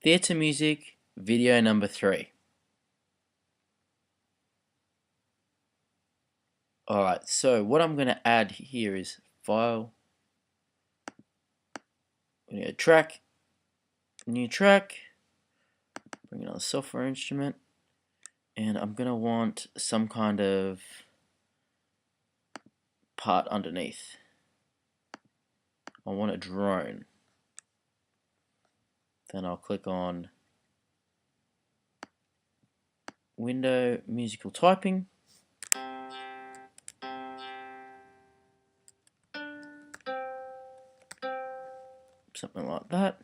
Theatre music, video number 3. Alright, so what I'm going to add here is file, we need a track, new track, bring another software instrument, and I'm going to want some kind of part underneath. I want a drone. Then I'll click on Window, Musical Typing. Something like that.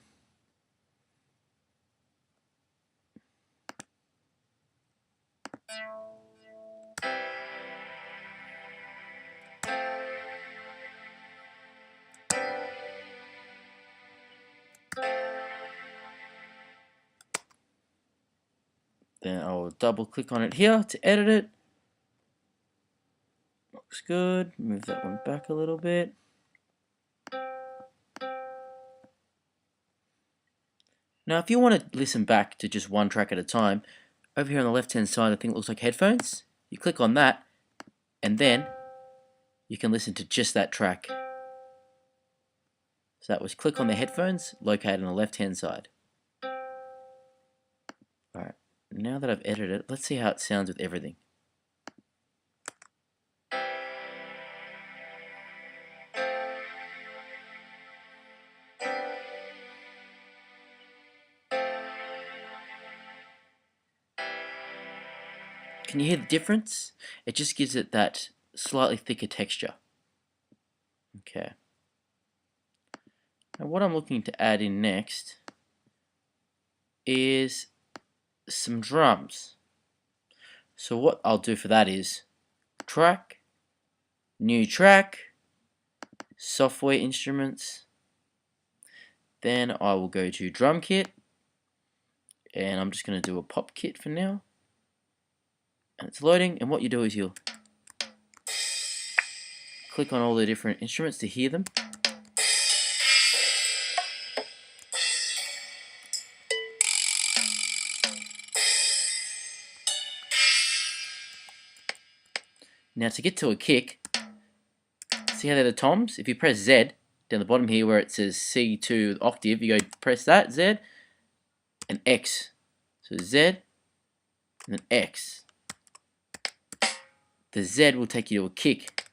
Then I'll double click on it here to edit it. Looks good. Move that one back a little bit. Now if you want to listen back to just one track at a time, over here on the left hand side I think it looks like headphones. You click on that and then you can listen to just that track. So that was click on the headphones located on the left hand side. Alright, now that I've edited it, let's see how it sounds with everything. Can you hear the difference? It just gives it that slightly thicker texture. Okay. Now what I'm looking to add in next is some drums. So what I'll do for that is track, new track, software instruments. Then I will go to drum kit, and I'm just going to do a pop kit for now. And it's loading, and what you do is you'll click on all the different instruments to hear them. Now to get to a kick, see how they're the toms? If you press Z down the bottom here where it says C2 octave, you go press that, Z, and X. So Z, and then X. The Z will take you to a kick.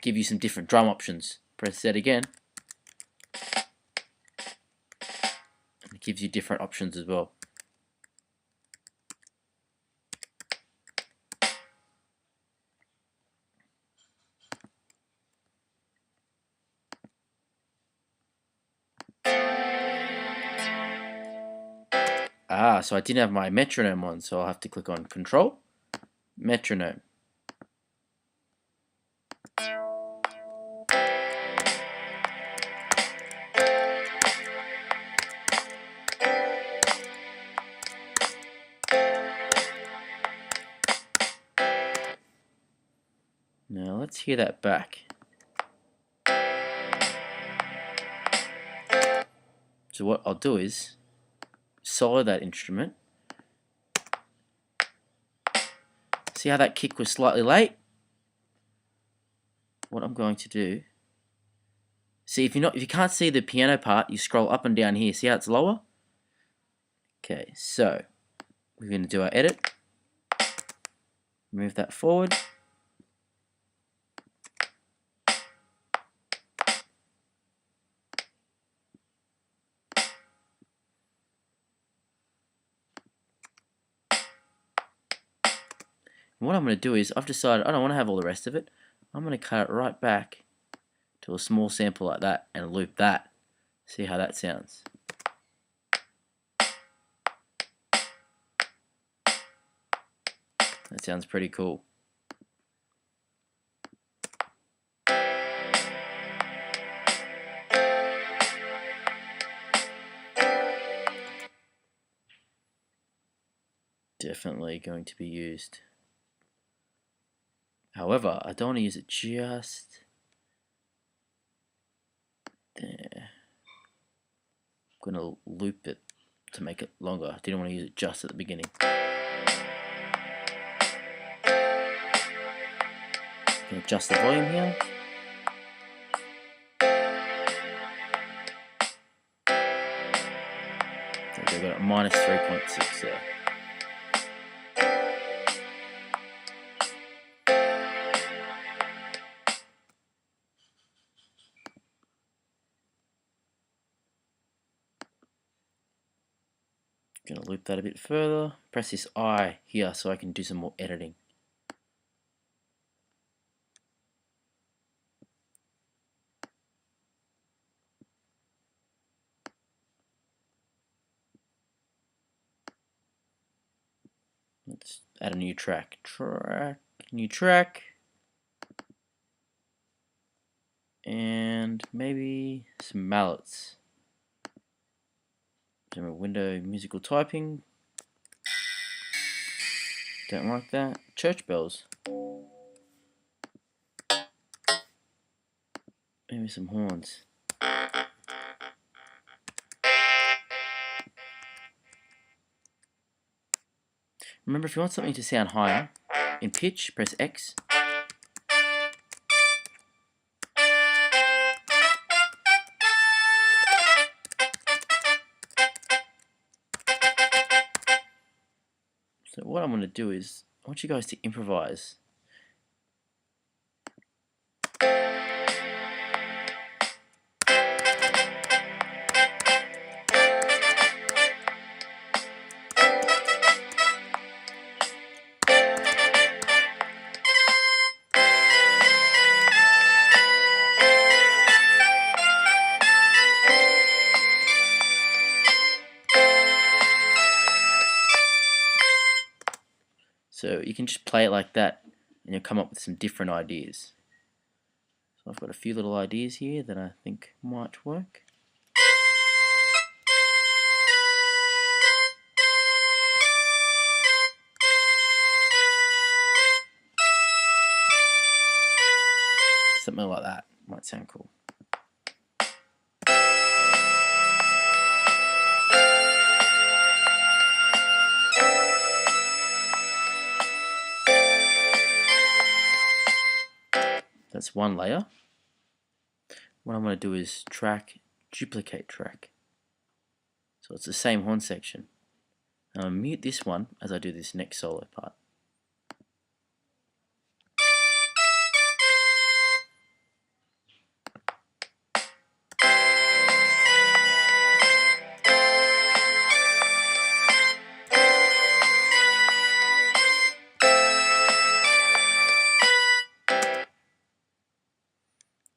Give you some different drum options. Press Z again. And it gives you different options as well. So I didn't have my metronome on, so I'll have to click on Control, Metronome. Now let's hear that back. So what I'll do is solo that instrument. See how that kick was slightly late? What I'm going to do, see if you can't see the piano part, you scroll up and down here. See how it's lower? Okay, so we're going to do our edit. Move that forward. And what I'm going to do is, I've decided I don't want to have all the rest of it. I'm going to cut it right back to a small sample like that and loop that. See how that sounds. That sounds pretty cool. Definitely going to be used. However, I don't want to use it just there. I'm going to loop it to make it longer. I didn't want to use it just at the beginning. Can adjust the volume here. We've got a minus 3.6 there. Going to loop that a bit further. Press this I here so I can do some more editing. Let's add a new track. New track. And maybe some mallets. Some window musical typing. Don't like that. Church bells. Maybe some horns. Remember, if you want something to sound higher, in pitch, press X. So what I'm going to do is, I want you guys to improvise. So you can just play it like that and you'll come up with some different ideas. So I've got a few little ideas here that I think might work. Something like that might sound cool. That's one layer. What I'm going to do is duplicate track. So it's the same horn section. I'll mute this one as I do this next solo part.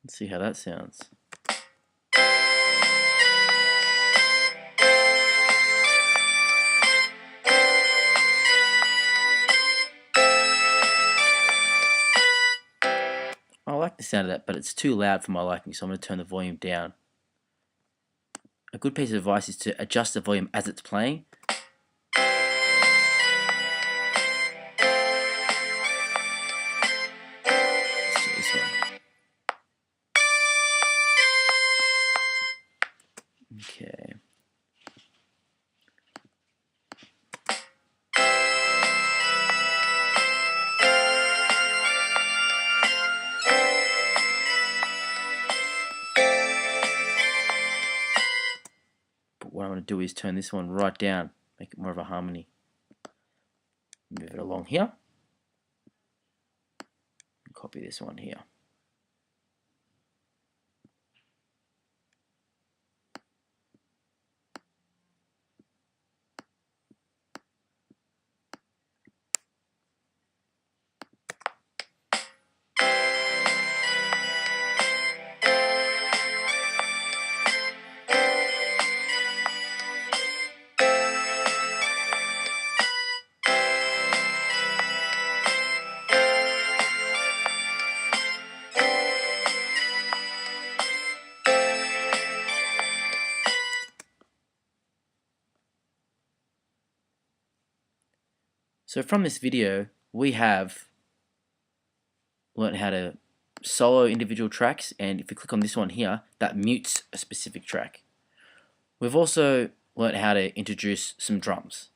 Let's see how that sounds. I like the sound of that, but it's too loud for my liking, so I'm going to turn the volume down. A good piece of advice is to adjust the volume as it's playing. Let's do this one. Okay. But what I'm going to do is turn this one right down, make it more of a harmony. Move it along here. Copy this one here. So from this video, we have learned how to solo individual tracks, and if you click on this one here, that mutes a specific track. We've also learnt how to introduce some drums.